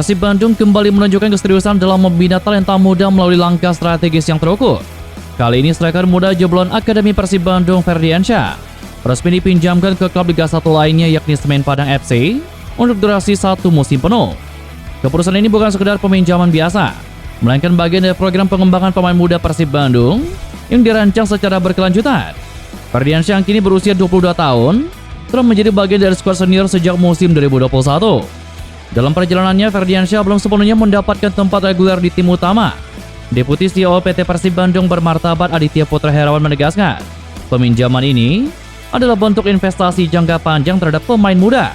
Persib Bandung kembali menunjukkan keseriusan dalam membina talenta muda melalui langkah strategis yang terukur. Kali ini striker muda jebolan Akademi Persib Bandung Ferdiansyah resmi dipinjamkan ke klub Liga 1 lainnya yakni Semen Padang FC untuk durasi 1 musim penuh. Keputusan ini bukan sekedar peminjaman biasa, melainkan bagian dari program pengembangan pemain muda Persib Bandung yang dirancang secara berkelanjutan. Ferdiansyah yang kini berusia 22 tahun telah menjadi bagian dari skuad senior sejak musim 2021. Dalam perjalanannya, Ferdiansyah belum sepenuhnya mendapatkan tempat reguler di tim utama. Deputi CEO PT Persib Bandung bermartabat Aditya Putra Herawan menegaskan, peminjaman ini adalah bentuk investasi jangka panjang terhadap pemain muda.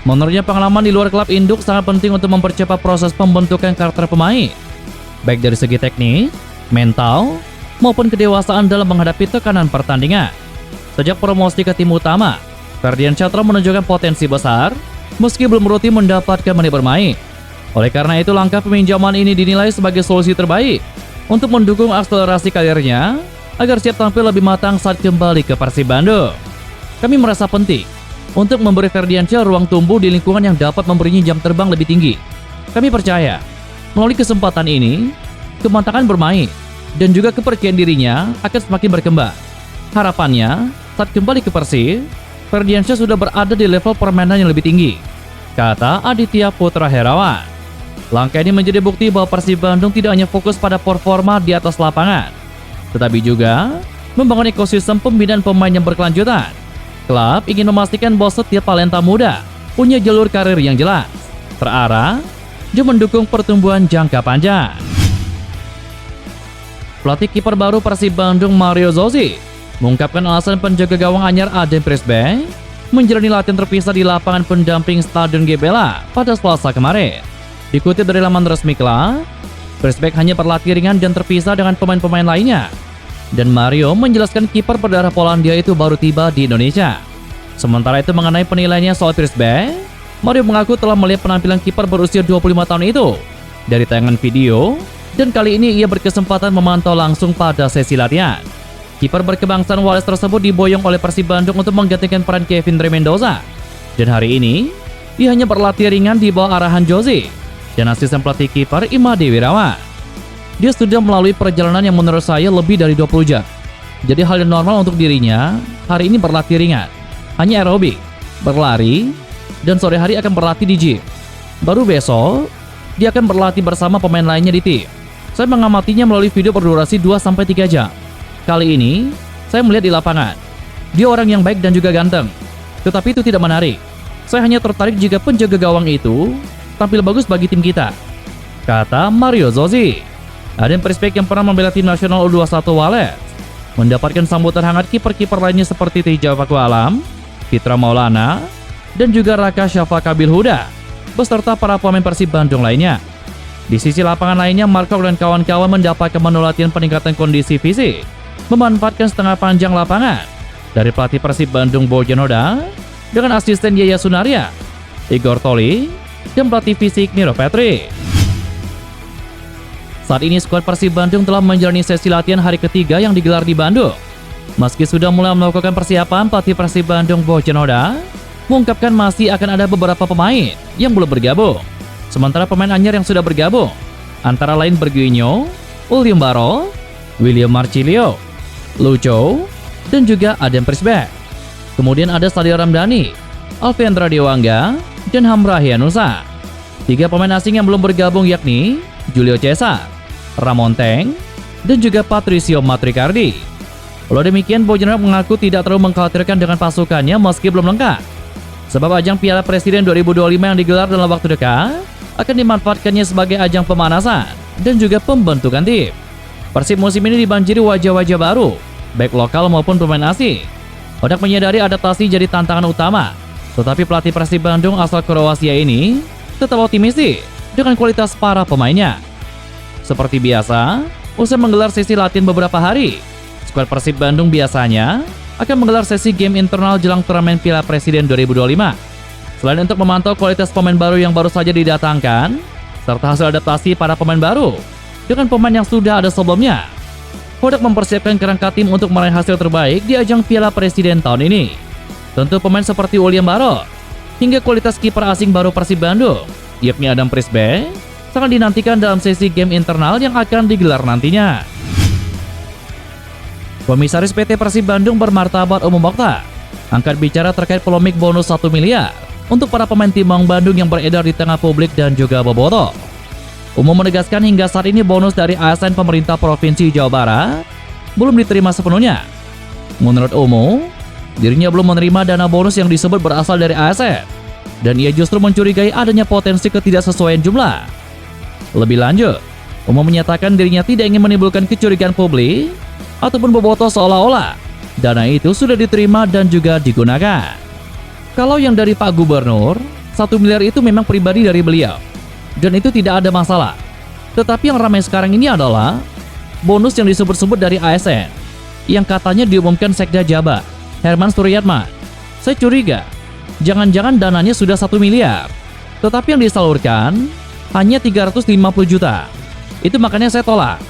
Menurutnya, pengalaman di luar klub induk sangat penting untuk mempercepat proses pembentukan karakter pemain, baik dari segi teknik, mental, maupun kedewasaan dalam menghadapi tekanan pertandingan. Sejak promosi ke tim utama, Ferdiansyah telah menunjukkan potensi besar meski belum rutin mendapatkan menit bermain. Oleh karena itu, langkah peminjaman ini dinilai sebagai solusi terbaik untuk mendukung akselerasi karirnya agar siap tampil lebih matang saat kembali ke Persib Bandung. Kami merasa penting untuk memberi Ferdiansyah ruang tumbuh di lingkungan yang dapat memberinya jam terbang lebih tinggi. Kami percaya, melalui kesempatan ini, kemantakan bermain dan juga kepercayaan dirinya akan semakin berkembang. Harapannya, saat kembali ke Persib, Ferdiansyah sudah berada di level permainan yang lebih tinggi, kata Aditya Putra Herawan. Langkah ini menjadi bukti bahwa Persib Bandung tidak hanya fokus pada performa di atas lapangan, tetapi juga membangun ekosistem pembinaan pemain yang berkelanjutan. Klub ingin memastikan bahwa setiap talenta muda punya jalur karir yang jelas, terarah, dan mendukung pertumbuhan jangka panjang. Pelatih kiper baru Persib Bandung Mario Zosi mengungkapkan alasan penjaga gawang anyar Adem Prisbeck menjalani latihan terpisah di lapangan pendamping Stadion GBLA pada Selasa kemarin. Dikutip dari laman resmi klub, Prisbeck hanya berlatih ringan dan terpisah dengan pemain-pemain lainnya. Dan Mario menjelaskan kiper berdarah Polandia itu baru tiba di Indonesia. Sementara itu, mengenai penilaiannya soal Prisbeck, Mario mengaku telah melihat penampilan kiper berusia 25 tahun itu dari tayangan video, dan kali ini ia berkesempatan memantau langsung pada sesi latihan. Kiper berkebangsaan Wales tersebut diboyong oleh Persib Bandung untuk menggantikan peran Kevin Dre Mendoza. Dan hari ini, dia hanya berlatih ringan di bawah arahan Jozi dan asisten pelatih kiper Imade Wirawan. Dia sudah melalui perjalanan yang menurut saya lebih dari 20 jam. Jadi hal yang normal untuk dirinya hari ini berlatih ringan, hanya aerobik, berlari, dan sore hari akan berlatih di gym. Baru besok, dia akan berlatih bersama pemain lainnya di tim. Saya mengamatinya melalui video berdurasi 2-3 jam. Kali ini, saya melihat di lapangan. Dia orang yang baik dan juga ganteng. Tetapi itu tidak menarik. Saya hanya tertarik jika penjaga gawang itu tampil bagus bagi tim kita, kata Mario Zosi. Adem Prisbeck yang pernah membela tim nasional U21 Wales mendapatkan sambutan hangat kiper-kiper lainnya seperti Teja Pakualam, Fitra Maulana, dan juga Raka Syafa Kabil Huda, beserta para pemain Persib Bandung lainnya. Di sisi lapangan lainnya, Markov dan kawan-kawan mendapatkan menu latihan peningkatan kondisi fisik, memanfaatkan setengah panjang lapangan dari pelatih Persib Bandung Bojanoda dengan asisten Yaya Sunaria, Igor Toli, dan pelatih fisik Miro Petri. Saat ini skuad Persib Bandung telah menjalani sesi latihan hari ketiga yang digelar di Bandung. Meski sudah mulai melakukan persiapan, pelatih Persib Bandung Bojanoda mengungkapkan masih akan ada beberapa pemain yang belum bergabung. Sementara pemain anyar yang sudah bergabung antara lain Berguinho, William Baro, William Marcilio, Lucho, dan juga Adem Prisbeck. Kemudian ada Sadio Ramdhani, Alvendra Dewangga, dan Hamra Hianusa. 3 pemain asing yang belum bergabung yakni Julio Cesar, Ramon Teng, dan juga Patricio Matricardi. Walau demikian, Bojanoda mengaku tidak terlalu mengkhawatirkan dengan pasukannya meski belum lengkap. Sebab ajang Piala Presiden 2025 yang digelar dalam waktu dekat akan dimanfaatkannya sebagai ajang pemanasan dan juga pembentukan tim. Persib musim ini dibanjiri wajah-wajah baru, baik lokal maupun pemain asing. Odak menyadari adaptasi jadi tantangan utama, tetapi pelatih Persib Bandung asal Kroasia ini tetap optimistis dengan kualitas para pemainnya. Seperti biasa, usai menggelar sesi latihan beberapa hari, skuad Persib Bandung biasanya akan menggelar sesi game internal jelang turnamen Piala Presiden 2025. Selain untuk memantau kualitas pemain baru yang baru saja didatangkan, serta hasil adaptasi para pemain baru dengan pemain yang sudah ada sebelumnya, Kodak mempersiapkan kerangka tim untuk meraih hasil terbaik di ajang Piala Presiden tahun ini. Tentu pemain seperti William Baro hingga kualitas kiper asing baru Persib Bandung yakni Adam Prisbe, sangat dinantikan dalam sesi game internal yang akan digelar nantinya. Komisaris PT Persib Bandung bermartabat Umum Mokhtar angkat bicara terkait polemik bonus 1 miliar untuk para pemain Timong Bandung yang beredar di tengah publik dan juga bobotoh. Umum menegaskan hingga saat ini bonus dari ASN pemerintah Provinsi Jawa Barat belum diterima sepenuhnya. Menurut Umum, dirinya belum menerima dana bonus yang disebut berasal dari ASN, dan ia justru mencurigai adanya potensi ketidaksesuaian jumlah. Lebih lanjut, Umum menyatakan dirinya tidak ingin menimbulkan kecurigaan publik ataupun bobotoh seolah-olah dana itu sudah diterima dan juga digunakan. Kalau yang dari Pak Gubernur, 1 miliar itu memang pribadi dari beliau, dan itu tidak ada masalah. Tetapi yang ramai sekarang ini adalah bonus yang disebut-sebut dari ASN, yang katanya diumumkan Sekda Jabar, Herman Suryatman. Saya curiga, jangan-jangan dananya sudah 1 miliar, tetapi yang disalurkan hanya 350 juta. Itu makanya saya tolak,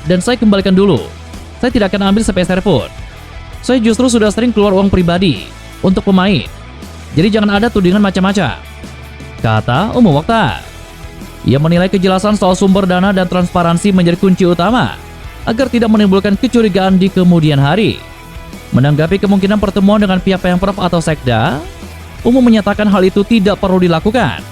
dan saya kembalikan dulu. Saya tidak akan ambil sepeser pun. Saya justru sudah sering keluar uang pribadi untuk pemain. Jadi jangan ada tudingan macam-macam, kata Umum Mokhtar. Ia menilai kejelasan soal sumber dana dan transparansi menjadi kunci utama agar tidak menimbulkan kecurigaan di kemudian hari. Menanggapi kemungkinan pertemuan dengan pihak Pemprov atau Sekda, Umum menyatakan hal itu tidak perlu dilakukan.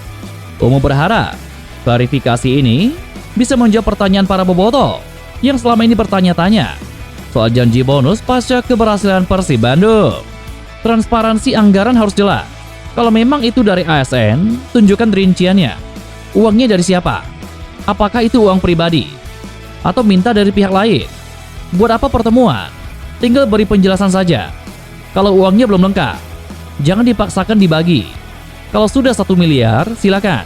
Umum berharap klarifikasi ini bisa menjawab pertanyaan para bobotoh yang selama ini bertanya-tanya soal janji bonus pasca keberhasilan Persib Bandung. Transparansi anggaran harus jelas. Kalau memang itu dari ASN, tunjukkan rinciannya. Uangnya dari siapa? Apakah itu uang pribadi? Atau minta dari pihak lain? Buat apa pertemuan? Tinggal beri penjelasan saja. Kalau uangnya belum lengkap, jangan dipaksakan dibagi. Kalau sudah 1 miliar, silakan.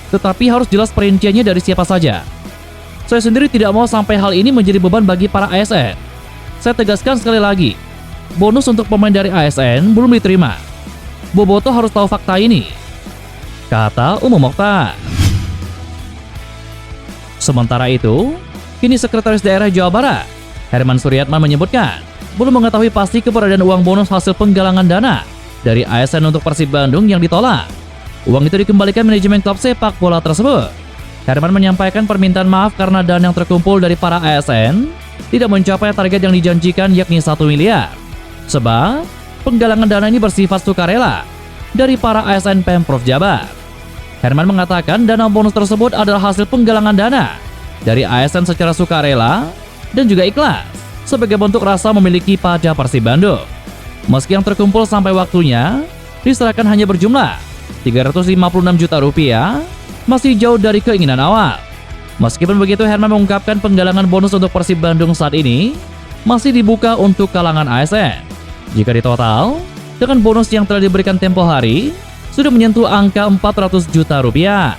Tetapi harus jelas perinciannya dari siapa saja. Saya sendiri tidak mau sampai hal ini menjadi beban bagi para ASN. Saya tegaskan sekali lagi, bonus untuk pemain dari ASN belum diterima. Bobotoh harus tahu fakta ini, kata Umum Mokhtar. Sementara itu, kini Sekretaris Daerah Jawa Barat, Herman Suryatman menyebutkan belum mengetahui pasti keberadaan uang bonus hasil penggalangan dana dari ASN untuk Persib Bandung yang ditolak. Uang itu dikembalikan manajemen klub sepak bola tersebut. Herman menyampaikan permintaan maaf karena dana yang terkumpul dari para ASN tidak mencapai target yang dijanjikan, yakni 1 miliar. Sebab penggalangan dana ini bersifat sukarela dari para ASN Pemprov Jabar. Herman mengatakan dana bonus tersebut adalah hasil penggalangan dana dari ASN secara sukarela dan juga ikhlas sebagai bentuk rasa memiliki pada Persib Bandung. Meski yang terkumpul sampai waktunya diserahkan hanya berjumlah 356 juta rupiah, masih jauh dari keinginan awal. Meskipun begitu, Herman mengungkapkan penggalangan bonus untuk Persib Bandung saat ini masih dibuka untuk kalangan ASN. Jika ditotal, dengan bonus yang telah diberikan tempo hari, sudah menyentuh angka 400 juta rupiah.